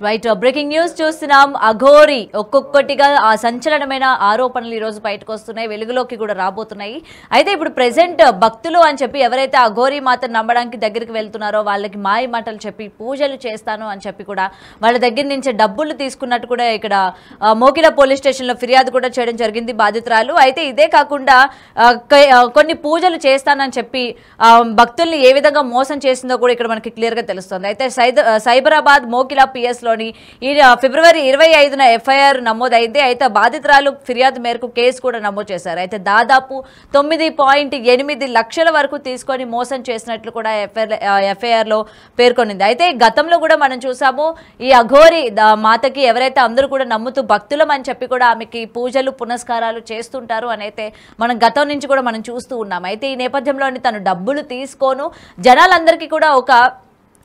Right breaking news చూస్తున్నాం. అఘోరి ఒక్కొక్కటిగా ఆ సంచలనమైన ఆరోపణలు ఈ రోజు బయటకు వస్తున్నాయి, వెలుగులోకి కూడా రాబోతున్నాయి. అయితే ఇప్పుడు ప్రెసెంట్ భక్తులు అని చెప్పి ఎవరైతే అఘోరి మాతను నమ్మడానికి దగ్గరికి వెళ్తున్నారో వాళ్ళకి మాయ మాటలు చెప్పి పూజలు చేస్తాను అని చెప్పి కూడా వాళ్ళ దగ్గర నుంచి డబ్బులు తీసుకున్నట్టు కూడా ఇక్కడ మోకిల పోలీస్ స్టేషన్లో ఫిర్యాదు కూడా చేయడం జరిగింది బాధితురాలు. అయితే ఇదే కాకుండా కొన్ని పూజలు చేస్తానని చెప్పి భక్తుల్ని ఏ విధంగా మోసం చేసిందో కూడా ఇక్కడ మనకి క్లియర్గా తెలుస్తుంది. అయితే సైబరాబాద్ మోకిల పిఎస్ లోని ఈ ఫిబ్రవరి 25న ఎఫ్ఐఆర్ నమోదైంది. అయితే బాధితురాలు ఫిర్యాదు మేరకు కేసు కూడా నమోదు చేశారు. అయితే దాదాపు 9.8 లక్షల వరకు తీసుకొని మోసం చేసినట్లు కూడా ఎఫ్ఐఆర్ లో పేర్కొనింది. అయితే గతంలో కూడా మనం చూసాము, ఈ అఘోరి మాతకి ఎవరైతే అందరూ కూడా నమ్ముతూ భక్తులం అని చెప్పి కూడా ఆమెకి పూజలు పునస్కారాలు చేస్తుంటారు అని అయితే మనం గతం నుంచి కూడా మనం చూస్తూ ఉన్నాం. అయితే ఈ నేపథ్యంలోని తను డబ్బులు తీసుకోను జనాలందరికీ కూడా ఒక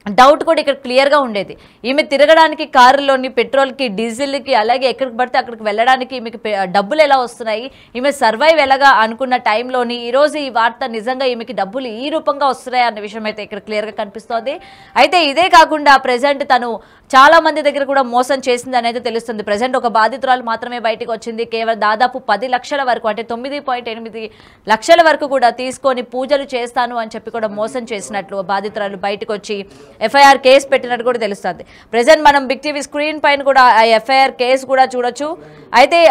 డౌట్ కూడా ఇక్కడ క్లియర్గా ఉండేది. ఈమె తిరగడానికి కారులోని పెట్రోల్కి డీజిల్కి అలాగే ఎక్కడికి పడితే అక్కడికి వెళ్ళడానికి ఈమెకి డబ్బులు ఎలా వస్తున్నాయి, ఈమె సర్వైవ్ ఎలాగా అనుకున్న టైంలోని ఈరోజు ఈ వార్త నిజంగా ఈమెకి డబ్బులు ఈ రూపంగా వస్తున్నాయి అన్న విషయం అయితే ఇక్కడ క్లియర్గా కనిపిస్తోంది. అయితే ఇదే కాకుండా ప్రజెంట్ తను చాలా మంది దగ్గర కూడా మోసం చేసింది అనేది తెలుస్తుంది. ప్రజెంట్ ఒక బాధితురాలు మాత్రమే బయటకు వచ్చింది. కేవలం దాదాపు 10 లక్షల వరకు అంటే 9.8 లక్షల వరకు కూడా తీసుకొని పూజలు చేస్తాను అని చెప్పి కూడా మోసం చేసినట్లు బాధితురాలు బయటకు వచ్చి ఎఫ్ఐఆర్ కేసు పెట్టినట్టు కూడా తెలుస్తుంది. ప్రజెంట్ మనం బిగ్ టీవీ స్క్రీన్ పైన కూడా ఆ ఎఫ్ఐఆర్ కేసు కూడా చూడొచ్చు. అయితే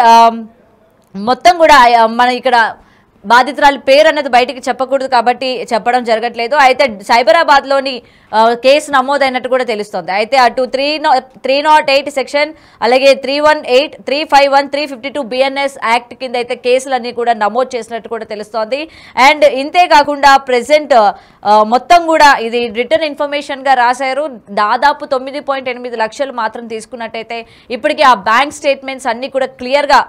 మొత్తం కూడా మన ఇక్కడ బాధితురాలి పేరు అనేది బయటికి చెప్పకూడదు కాబట్టి చెప్పడం జరగట్లేదు. అయితే సైబరాబాద్లోని కేసు నమోదైనట్టు కూడా తెలుస్తుంది. అయితే అటు 308 సెక్షన్ అలాగే 318, 351, 352 బిఎన్ఎస్ యాక్ట్ కింద అయితే కేసులన్నీ కూడా నమోదు చేసినట్టు కూడా తెలుస్తోంది. అండ్ ఇంతే కాకుండా ప్రెసెంట్ మొత్తం కూడా ఇది రిటర్న్ ఇన్ఫర్మేషన్గా రాశారు. దాదాపు 9.8 లక్షలు మాత్రం తీసుకున్నట్టయితే ఇప్పటికీ ఆ బ్యాంక్ స్టేట్మెంట్స్ అన్నీ కూడా క్లియర్గా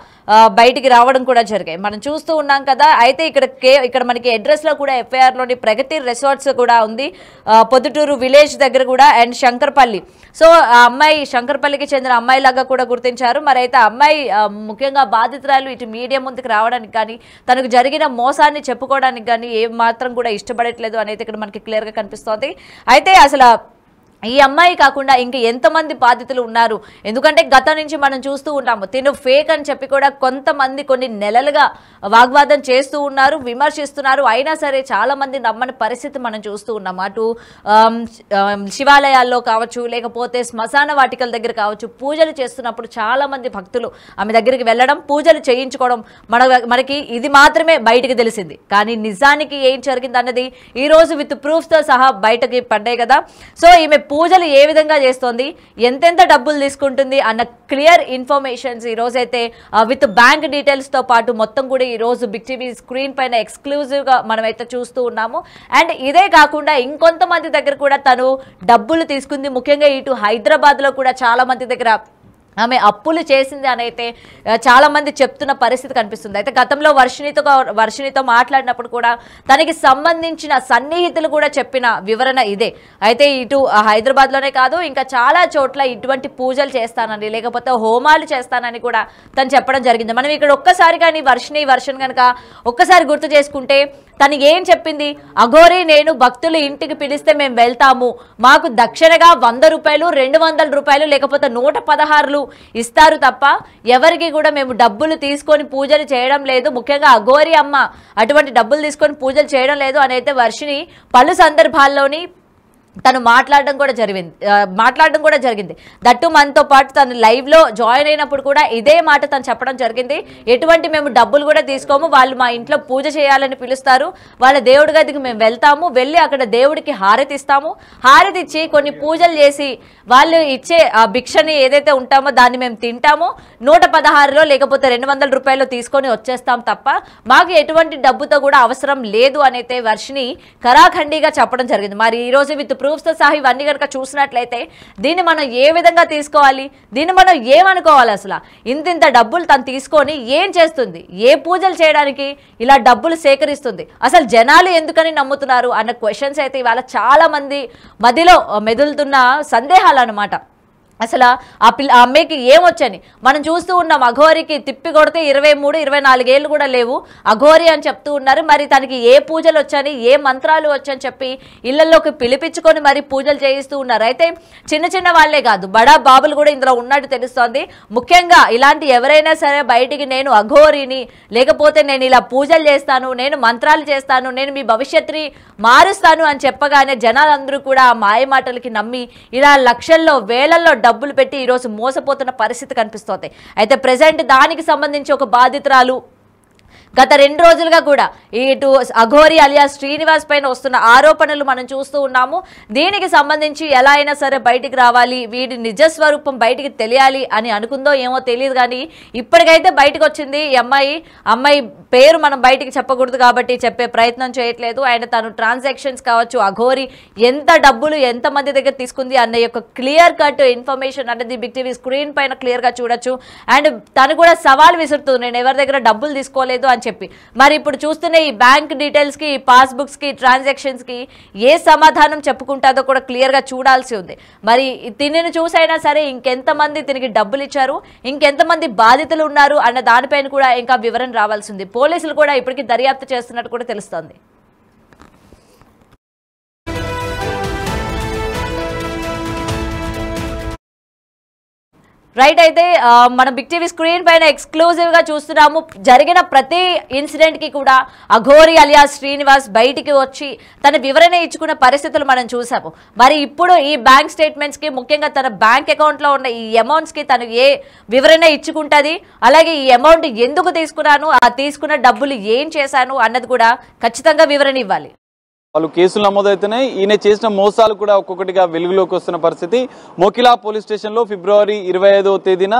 బయటికి రావడం కూడా జరిగాయి, మనం చూస్తూ ఉన్నాం కదా. అయితే ఇక్కడ మనకి అడ్రస్లో కూడా ఎఫ్ఐఆర్లోని ప్రగతి రిసార్ట్స్ కూడా ఉంది, పొద్దుటూరు విలేజ్ దగ్గర కూడా, అండ్ శంకర్పల్లి. సో ఆ అమ్మాయి శంకర్పల్లికి చెందిన అమ్మాయి లాగా కూడా గుర్తించారు. మరి అయితే అమ్మాయి ముఖ్యంగా బాధితురాలు ఇటు మీడియా ముందుకు రావడానికి కానీ తనకు జరిగిన మోసాన్ని చెప్పుకోవడానికి కానీ ఏం మాత్రం కూడా ఇష్టపడట్లేదు అనేది ఇక్కడ మనకి క్లియర్గా కనిపిస్తోంది. అయితే అసలు ఈ అమ్మాయి కాకుండా ఇంకా ఎంతమంది బాధితులు ఉన్నారు, ఎందుకంటే గతం నుంచి మనం చూస్తూ ఉంటాము తిను ఫేక్ అని చెప్పి కూడా కొంతమంది కొన్ని నెలలుగా వాగ్వాదం చేస్తూ ఉన్నారు, విమర్శిస్తున్నారు. అయినా సరే చాలా మంది నమ్మని పరిస్థితి మనం చూస్తూ ఉన్నాము. అటు శివాలయాల్లో కావచ్చు లేకపోతే శ్మశాన వాటికల దగ్గర కావచ్చు పూజలు చేస్తున్నప్పుడు చాలా మంది భక్తులు ఆమె దగ్గరికి వెళ్ళడం పూజలు చేయించుకోవడం మనకి ఇది మాత్రమే బయటికి తెలిసింది. కానీ నిజానికి ఏం జరిగింది అన్నది ఈ రోజు విత్ ప్రూఫ్స్తో సహా బయటకి పడ్డాయి కదా. సో ఈమె పూజలు ఏ విధంగా చేస్తోంది, ఎంతెంత డబ్బులు తీసుకుంటుంది అన్న క్లియర్ ఇన్ఫర్మేషన్స్ ఈ రోజైతే విత్ బ్యాంక్ డీటెయిల్స్తో పాటు మొత్తం కూడా ఈ రోజు బిగ్ టీవీ స్క్రీన్ పైన ఎక్స్క్లూజివ్గా మనమైతే చూస్తూ ఉన్నాము. అండ్ ఇదే కాకుండా ఇంకొంతమంది దగ్గర కూడా తను డబ్బులు తీసుకుంది. ముఖ్యంగా ఇటు హైదరాబాద్లో కూడా చాలా మంది దగ్గర ఆమె అప్పులు చేసింది అని అయితే చాలా మంది చెప్తున్న పరిస్థితి కనిపిస్తుంది. అయితే గతంలో వర్షిణితో మాట్లాడినప్పుడు కూడా తనకి సంబంధించిన సన్నిహితులు కూడా చెప్పిన వివరణ ఇదే. అయితే ఇటు హైదరాబాద్లోనే కాదు ఇంకా చాలా చోట్ల ఇటువంటి పూజలు చేస్తానని లేకపోతే హోమాలు చేస్తానని కూడా తను చెప్పడం జరిగింది. మనం ఇక్కడ ఒక్కసారి కానీ వర్షం కనుక ఒక్కసారి గుర్తు చేసుకుంటే తను ఏం చెప్పింది, అఘోరి నేను భక్తులు ఇంటికి పిలిస్తే మేము వెళ్తాము, మాకు దక్షిణగా 100 రూపాయలు 200 రూపాయలు లేకపోతే 116 ఇస్తారు తప్ప ఎవరికి కూడా మేము డబ్బులు తీసుకొని పూజలు చేయడం లేదు, ముఖ్యంగా అఘోరి అమ్మ అటువంటి డబ్బులు తీసుకొని పూజలు చేయడం లేదు అని అయితే వర్షిణి పలు సందర్భాల్లోని తను మాట్లాడడం కూడా జరిగింది. దట్టు మనతో పాటు తను లైవ్లో జాయిన్ అయినప్పుడు కూడా ఇదే మాట తను చెప్పడం జరిగింది. ఎటువంటి మేము డబ్బులు కూడా తీసుకోము, వాళ్ళు మా ఇంట్లో పూజ చేయాలని పిలుస్తారు, వాళ్ళ దేవుడి గదికి మేము వెళ్తాము, వెళ్ళి అక్కడ దేవుడికి హారతి ఇస్తాము, హారతి ఇచ్చి కొన్ని పూజలు చేసి వాళ్ళు ఇచ్చే ఆ భిక్షని ఏదైతే ఉంటామో దాన్ని మేము తింటాము, 116లో లేకపోతే 200 రూపాయలు తీసుకొని వచ్చేస్తాం తప్ప మాకు ఎటువంటి డబ్బుతో కూడా అవసరం లేదు అనైతే వర్షిణి కరాఖండిగా చెప్పడం జరిగింది. మరి ఈరోజు విత్ ప్రూఫ్స్తో సహా ఇవన్నీ కనుక చూసినట్లయితే దీన్ని మనం ఏ విధంగా తీసుకోవాలి, దీన్ని మనం ఏమనుకోవాలి, అసలు ఇంత డబ్బులు తను తీసుకొని ఏం చేస్తుంది, ఏ పూజలు చేయడానికి ఇలా డబ్బులు సేకరిస్తుంది, అసలు జనాలు ఎందుకని నమ్ముతున్నారు అన్న క్వశ్చన్స్ అయితే ఇవాళ చాలా మంది మదిలో మెదులుతున్న సందేహాలు అన్నమాట. అసలు ఆ అమ్మాయికి ఏమొచ్చని మనం చూస్తూ ఉన్నాం. అఘోరికి తిప్పి కొడితే 23, 24 ఏళ్ళు కూడా లేవు, అఘోరి అని చెప్తూ ఉన్నారు. మరి తనకి ఏ పూజలు వచ్చని, ఏ మంత్రాలు వచ్చని చెప్పి ఇళ్లలోకి పిలిపించుకొని మరి పూజలు చేయిస్తూ ఉన్నారు. అయితే చిన్న చిన్న వాళ్లే కాదు, బడా బాబులు కూడా ఇందులో ఉన్నట్టు తెలుస్తోంది. ముఖ్యంగా ఇలాంటి ఎవరైనా సరే బయటికి నేను అఘోరిని, లేకపోతే నేను ఇలా పూజలు చేస్తాను, నేను మంత్రాలు చేస్తాను, నేను మీ భవిష్యత్తుని మారుస్తాను అని చెప్పగానే జనాలందరూ కూడా ఆ మాయ మాటలకి నమ్మి ఇలా లక్షల్లో వేలల్లో డబ్బులు పెట్టి ఈరోజు మోసపోతున్న పరిస్థితి కనిపిస్తోంది. అయితే ప్రెసెంట్ దానికి సంబంధించి ఒక బాధితురాలు గత 2 రోజులుగా కూడా ఇటు అఘోరి అలియాస్ శ్రీనివాస్ పైన వస్తున్న ఆరోపణలు మనం చూస్తూ ఉన్నాము. దీనికి సంబంధించి ఎలా అయినా సరే బయటికి రావాలి, వీడి నిజస్వరూపం బయటికి తెలియాలి అని అనుకుందో ఏమో తెలియదు, కానీ ఇప్పటికైతే బయటకు వచ్చింది. ఈ అమ్మాయి పేరు మనం బయటికి చెప్పకూడదు కాబట్టి చెప్పే ప్రయత్నం చేయట్లేదు. అండ్ తను ట్రాన్సాక్షన్స్ కావచ్చు, అఘోరి ఎంత డబ్బులు ఎంతమంది దగ్గర తీసుకుంది అన్న యొక్క క్లియర్ కట్ ఇన్ఫర్మేషన్ అనేది బిగ్ టీవీ స్క్రీన్ పైన క్లియర్గా చూడొచ్చు. అండ్ తను కూడా సవాల్ విసురుతూ నేను ఎవరి దగ్గర డబ్బులు తీసుకోలేదు అని చెప్పి. మరి ఇప్పుడు చూస్తున్న ఈ బ్యాంక్ డీటెయిల్స్ కి, పాస్బుక్స్ కి, ట్రాన్సాక్షన్స్ కి ఏ సమాధానం చెప్పుకుంటాదో కూడా క్లియర్ గా చూడాల్సి ఉంది. మరి తినిని చూసైనా సరే ఇంకెంతమంది తినికి డబ్బులు ఇచ్చారు, ఇంకెంతమంది బాధితులు ఉన్నారు అన్న దానిపైన కూడా ఇంకా వివరణ రావాల్సి ఉంది. పోలీసులు కూడా ఇప్పటికీ దర్యాప్తు చేస్తున్నట్టు కూడా తెలుస్తోంది. రైట్. అయితే మనం బిగ్ టీవీ స్క్రీన్ పైన ఎక్స్క్లూజివ్ గా చూస్తున్నాము. జరిగిన ప్రతి ఇన్సిడెంట్ కి కూడా అఘోరి అలియాస్ శ్రీనివాస్ బయటికి వచ్చి తన వివరణ ఇచ్చుకున్న పరిస్థితులు మనం చూసాము. మరి ఇప్పుడు ఈ బ్యాంక్ స్టేట్మెంట్స్ కి, ముఖ్యంగా తన బ్యాంక్ అకౌంట్ లో ఉన్న ఈ అమౌంట్స్ కి తను ఏ వివరణ ఇచ్చుకుంటది, అలాగే ఈ అమౌంట్ ఎందుకు తీసుకున్నాను, ఆ తీసుకున్న డబ్బులు ఏం చేశాను అన్నది కూడా ఖచ్చితంగా వివరణ ఇవ్వాలి. వాళ్ళు కేసులు నమోదవుతున్నాయి. ఈయన చేసిన మోసాలు కూడా ఒక్కొక్కటిగా వెలుగులోకి వస్తున్న పరిస్థితి. మోకిలా పోలీస్ స్టేషన్లో ఫిబ్రవరి 25వ తేదీన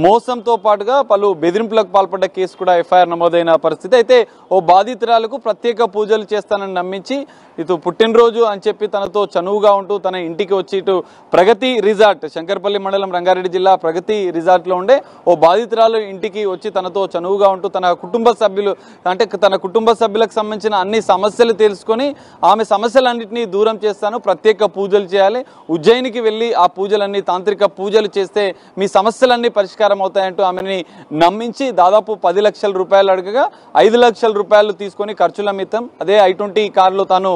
మోసంతో పాటుగా పలు బెదిరింపులకు పాల్పడ్డ కేసు కూడా ఎఫ్ఐఆర్ నమోదైన పరిస్థితి. అయితే ఓ బాధితురాలకు ప్రత్యేక పూజలు చేస్తానని నమ్మించి ఇటు పుట్టినరోజు అని చెప్పి తనతో చనువుగా ఉంటూ తన ఇంటికి వచ్చి ఇటు ప్రగతి రిసార్ట్, శంకర్పల్లి మండలం, రంగారెడ్డి జిల్లా ప్రగతి రిసార్ట్లో ఉండే ఓ బాధితురాలు ఇంటికి వచ్చి తనతో చనువుగా ఉంటూ తన కుటుంబ సభ్యులకు సంబంధించిన అన్ని సమస్యలు తెలుసుకొని ఆమె సమస్యలన్నింటినీ దూరం చేస్తాను, ప్రత్యేక పూజలు చేయాలి, ఉజ్జయినికి వెళ్ళి ఆ పూజలన్నీ తాంత్రిక పూజలు చేస్తే మీ సమస్యలన్నీ పరిష్కారం అవుతాయంటూ ఆమెని నమ్మించి దాదాపు 10 లక్షల రూపాయలు అడగగా 5 లక్షల రూపాయలు తీసుకొని ఖర్చుల మితం అదే i20 కారులో తాను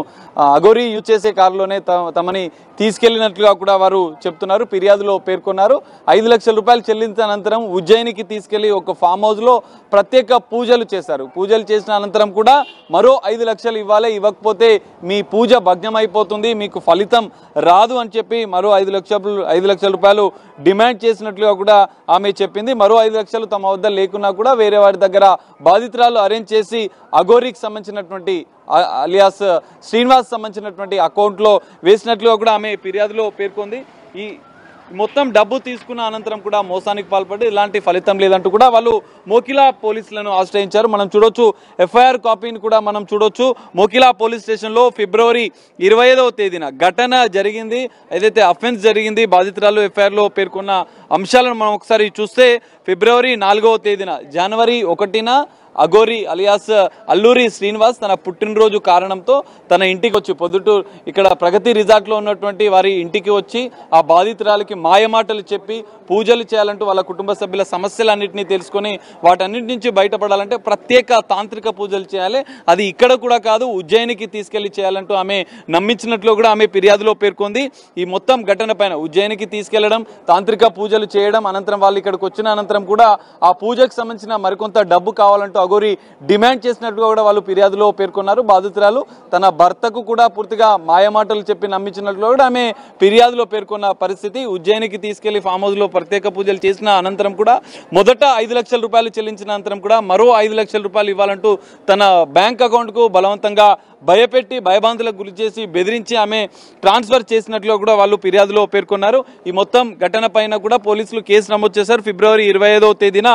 అఘోరి యూజ్ చేసే కారులోనే తమని తీసుకెళ్లినట్లుగా కూడా వారు చెప్తున్నారు, ఫిర్యాదులో పేర్కొన్నారు. 5 లక్షల రూపాయలు చెల్లించిన అనంతరం ఉజ్జయినికి తీసుకెళ్లి ఒక ఫామ్ హౌస్ లో ప్రత్యేక పూజలు చేశారు. పూజలు చేసిన అనంతరం కూడా మరో 5 లక్షలు ఇవ్వాలి, ఇవ్వకపోతే మీ పూజ భగ్నమైపోతుంది, మీకు ఫలితం రాదు అని చెప్పి మరో 5 లక్షల రూపాయలు డిమాండ్ చేసినట్లుగా కూడా ఆమె చెప్పింది. మరో 5 లక్షలు తమ వద్ద లేకున్నా కూడా వేరే వారి దగ్గర బాధితురాలు అరేంజ్ చేసి అఘోరికి సంబంధించినటువంటి అలియాస్ శ్రీనివాస్ సంబంధించినటువంటి అకౌంట్లో వేసినట్లుగా కూడా ఆమె ఫిర్యాదులో పేర్కొంది. ఈ మొత్తం డబ్బు తీసుకున్న అనంతరం కూడా మోసానికి పాల్పడి ఇలాంటి ఫలితం లేదంటూ కూడా వాళ్ళు మోకిలా పోలీసులను ఆశ్రయించారు. మనం చూడొచ్చు, ఎఫ్ఐఆర్ కాపీని కూడా మనం చూడొచ్చు. మోకిలా పోలీస్ స్టేషన్లో ఫిబ్రవరి 25వ తేదీన ఘటన జరిగింది, ఏదైతే అఫెన్స్ జరిగింది, బాధితురాలు ఎఫ్ఐఆర్లో పేర్కొన్న అంశాలను మనం ఒకసారి చూస్తే ఫిబ్రవరి 4వ తేదీన జనవరి 1న అఘోరి అలియాస్ అల్లూరి శ్రీనివాస్ తన పుట్టినరోజు కారణంతో తన ఇంటికి వచ్చి పొద్దుటూరు ఇక్కడ ప్రగతి రిసార్ట్లో ఉన్నటువంటి వారి ఇంటికి వచ్చి ఆ బాధితురాలకి మాయమాటలు చెప్పి పూజలు చేయాలంటూ వాళ్ళ కుటుంబ సభ్యుల సమస్యలన్నింటినీ తెలుసుకొని వాటన్నిటి నుంచి బయటపడాలంటే ప్రత్యేక తాంత్రిక పూజలు చేయాలి, అది ఇక్కడ కూడా కాదు ఉజ్జయినికి తీసుకెళ్లి చేయాలంటూ ఆమె నమ్మించినట్లు కూడా ఆమె ఫిర్యాదులో పేర్కొంది. ఈ మొత్తం ఘటన పైన ఉజ్జయినికి తీసుకెళ్లడం, తాంత్రిక పూజలు చేయడం, అనంతరం వాళ్ళు ఇక్కడికి వచ్చిన అనంతరం కూడా ఆ పూజకు సంబంధించిన మరికొంత డబ్బు కావాలంటూ అఘోరి డిమాండ్ చేసినట్టుగా కూడా వాళ్ళు ఫిర్యాదులో పేర్కొన్నారు. బాధితురాలు తన భర్తకు కూడా పూర్తిగా మాయమాటలు చెప్పి నమ్మించినట్లు కూడా ఆమె ఫిర్యాదులో పేర్కొన్న పరిస్థితి. ఉజ్జయినికి తీసుకెళ్లి ఫామ్ హౌస్ లో ప్రత్యేక పూజలు చేసిన అనంతరం కూడా మొదట 5 లక్షల రూపాయలు చెల్లించిన అనంతరం కూడా మరో 5 లక్షల రూపాయలు ఇవ్వాలంటూ తన బ్యాంక్ అకౌంట్ కు బలవంతంగా భయపెట్టి భయభ్రాంతులకు గురి చేసి బెదిరించి ఆమె ట్రాన్స్ఫర్ చేసినట్లు కూడా వాళ్ళు ఫిర్యాదులో పేర్కొన్నారు. ఈ మొత్తం ఘటన పైన కూడా పోలీసులు కేసు నమోదు చేశారు. ఫిబ్రవరి 25వ తేదీన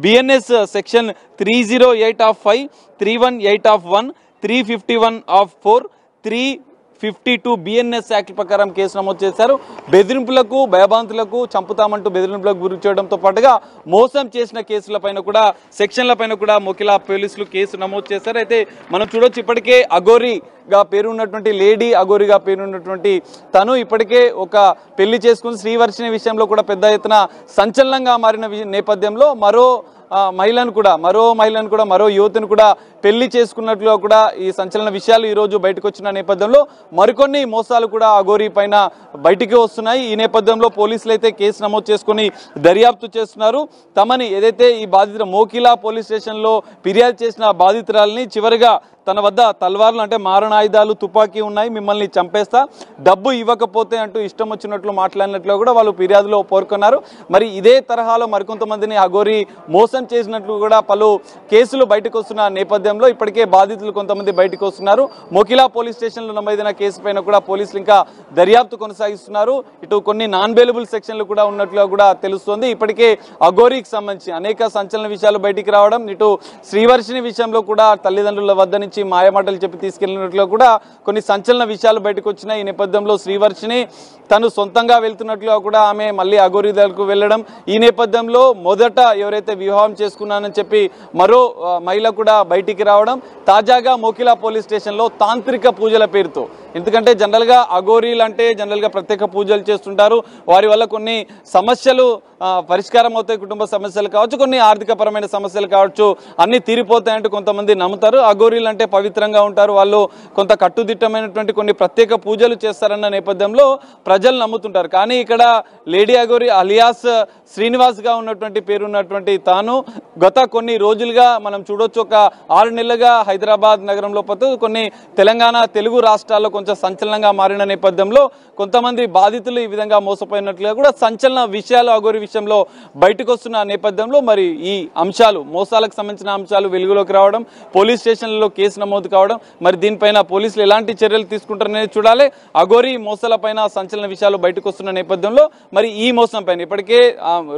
BNS section 308 of 5, 318 of 1, 351 of 4, 52 BNS act ప్రకారం కేసు నమోదు చేశారు. బెదిరింపులకు, భయభాంతులకు, చంపుతామంటూ బెదిరింపులకు గురి చేయడంతో పాటుగా మోసం చేసిన కేసులపైన కూడా, సెక్షన్లపైన కూడా మొకిలా పోలీసులు కేసు నమోదు చేశారు. అయితే మనం చూడొచ్చు, ఇప్పటికే అఘోరీగా పేరున్నటువంటి, లేడీ అఘోరీగా పేరున్నటువంటి తను ఇప్పటికే ఒక పెళ్లి చేసుకుని శ్రీవర్షిని విషయంలో కూడా పెద్ద ఎత్తున సంచలనంగా మారిన నేపథ్యంలో మరో మహిళను కూడా, మరో యువతిని కూడా పెళ్లి చేసుకున్నట్లుగా కూడా ఈ సంచలన విషయాలు ఈరోజు బయటకు వచ్చిన నేపథ్యంలో మరికొన్ని మోసాలు కూడా అఘోరీ పైన బయటికి వస్తున్నాయి. ఈ నేపథ్యంలో పోలీసులు అయితే కేసు నమోదు చేసుకుని దర్యాప్తు చేస్తున్నారు. తమని ఏదైతే ఈ బాధితులు మోకిలా పోలీస్ స్టేషన్లో ఫిర్యాదు చేసిన బాధితురాలని చివరిగా తన వద్ద తల్వార్లు అంటే మారణాయుధాలు, తుపాకీ ఉన్నాయి, మిమ్మల్ని చంపేస్తా, డబ్బు ఇవ్వకపోతే అంటూ ఇష్టం వచ్చినట్లు మాట్లాడినట్లు కూడా వాళ్ళు ఫిర్యాదులో పేర్కొన్నారు. మరి ఇదే తరహాలో మరికొంతమందిని అఘోరీ మోసం చేసినట్లు కూడా పలు కేసులు బయటకు వస్తున్న నేపథ్యంలో ఇప్పటికే బాధితులు కొంతమంది బయటకు వస్తున్నారు. మోకిలా పోలీస్ స్టేషన్లో నమోదైన కేసు పైన కూడా పోలీసులు ఇంకా దర్యాప్తు కొనసాగిస్తున్నారు. ఇటు కొన్ని నాన్ బెయిలబుల్ సెక్షన్లు కూడా ఉన్నట్లుగా కూడా తెలుస్తోంది. ఇప్పటికే అఘోరీకి సంబంధించి అనేక సంచలన విషయాలు బయటికి రావడం, ఇటు శ్రీవర్షిని విషయంలో కూడా తల్లిదండ్రుల వద్ద నుంచి మాయమాటలు చెప్పి తీసుకెళ్లినట్లు కూడా కొన్ని సంచలన విషయాలు బయటకు వచ్చినాయి. ఈ నేపథ్యంలో శ్రీవర్షిని తను సొంతంగా వెళ్తున్నట్లుగా కూడా ఆమె మళ్ళీ అఘోరీ దగ్గరకు వెళ్ళడం, ఈ నేపథ్యంలో మొదట ఎవరైతే వివాహం చేసుకున్నానని చెప్పి మరో మహిళ కూడా బయటికి రావడం, తాజాగా మోకిలా పోలీస్ స్టేషన్లో తాంత్రిక పూజల పేరుతో, ఎందుకంటే జనరల్గా అఘోరీలు అంటే జనరల్గా ప్రత్యేక పూజలు చేస్తుంటారు, వారి వల్ల కొన్ని సమస్యలు పరిష్కారం అవుతాయి, కుటుంబ సమస్యలు కావచ్చు, కొన్ని ఆర్థికపరమైన సమస్యలు కావచ్చు, అన్ని తీరిపోతాయంటూ కొంతమంది నమ్ముతారు. అఘోరీలు అంటే పవిత్రంగా ఉంటారు, వాళ్ళు కొంత కట్టుదిట్టమైనటువంటి కొన్ని ప్రత్యేక పూజలు చేస్తారన్న నేపథ్యంలో ప్రజలు నమ్ముతుంటారు. కానీ ఇక్కడ లేడీ అఘోరీ అలియాస్ శ్రీనివాస్గా ఉన్నటువంటి పేరున్నటువంటి తాను గత కొన్ని రోజులుగా మనం చూడొచ్చు, ఒక 6 నెలలుగా హైదరాబాద్ నగరంలో కొన్ని తెలంగాణ తెలుగు రాష్ట్రాల్లో కొంచెం సంచలనంగా మారిన నేపథ్యంలో కొంతమంది బాధితులు ఈ విధంగా మోసపోయినట్లుగా కూడా సంచలన విషయాలు అఘోరీ విషయంలో బయటకు వస్తున్న నేపథ్యంలో మరి ఈ అంశాలు, మోసాలకు సంబంధించిన అంశాలు వెలుగులోకి రావడం, పోలీస్ స్టేషన్లలో కేసు నమోదు కావడం, మరి దీనిపైన పోలీసులు ఎలాంటి చర్యలు తీసుకుంటారనేది చూడాలి. అఘోరీ మోసాల పైన సంచలన విషయాలు బయటకు వస్తున్న నేపథ్యంలో మరి ఈ మోసం పైన ఇప్పటికే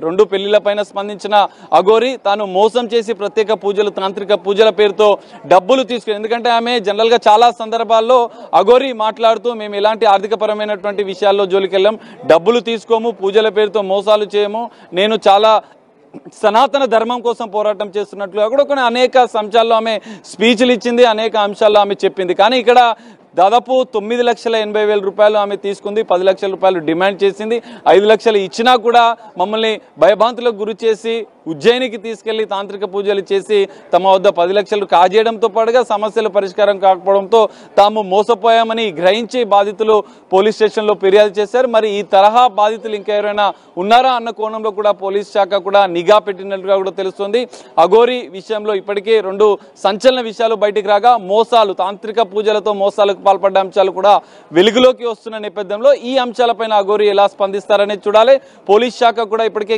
2 పెళ్లిళ్ల పైన స్పందించిన అఘోరీ తాను మోసం చేసి ప్రత్యేక పూజలు, తాంత్రిక పూజల పేరుతో డబ్బులు తీసుకుని, ఎందుకంటే ఆమె జనరల్ గా చాలా సందర్భాల్లో అఘోరీ మాట్లాడుతూ మేము ఎలాంటి ఆర్థికపరమైనటువంటి విషయాల్లో జోలికెళ్ళాం, డబ్బులు తీసుకోము, పూజల పేరుతో మోసాలు చేయము, నేను చాలా సనాతన ధర్మం కోసం పోరాటం చేస్తున్నట్లుగా కూడా కొన్ని అనేక అంశాల్లో ఆమె స్పీచ్లు ఇచ్చింది, అనేక అంశాల్లో ఆమె చెప్పింది. కానీ ఇక్కడ దాదాపు 9,80,000 రూపాయలు ఆమె తీసుకుంది, 10 లక్షల రూపాయలు డిమాండ్ చేసింది, 5 లక్షలు ఇచ్చినా కూడా మమ్మల్ని భయభాంతులకు గురి చేసి ఉజ్జయినికి తీసుకెళ్లి తాంత్రిక పూజలు చేసి తమ వద్ద 10 లక్షలు కాజేయడంతో పాటుగా సమస్యలు పరిష్కారం కాకపోవడంతో తాము మోసపోయామని గ్రహించి బాధితులు పోలీస్ స్టేషన్లో ఫిర్యాదు చేశారు. మరి ఈ తరహా బాధితులు ఇంకా ఎవరైనా ఉన్నారా అన్న కోణంలో కూడా పోలీస్ శాఖ కూడా నిఘా పెట్టినట్లుగా కూడా తెలుస్తుంది. అఘోరీ విషయంలో ఇప్పటికే 2 సంచలన విషయాలు బయటికి రాగా, మోసాలు, తాంత్రిక పూజలతో మోసాలకు పాల్పడ్డ అంశాలు కూడా వెలుగులోకి వస్తున్న నేపథ్యంలో ఈ అంశాలపైన అఘోరీ ఎలా స్పందిస్తారనేది చూడాలి. పోలీస్ శాఖ కూడా ఇప్పటికే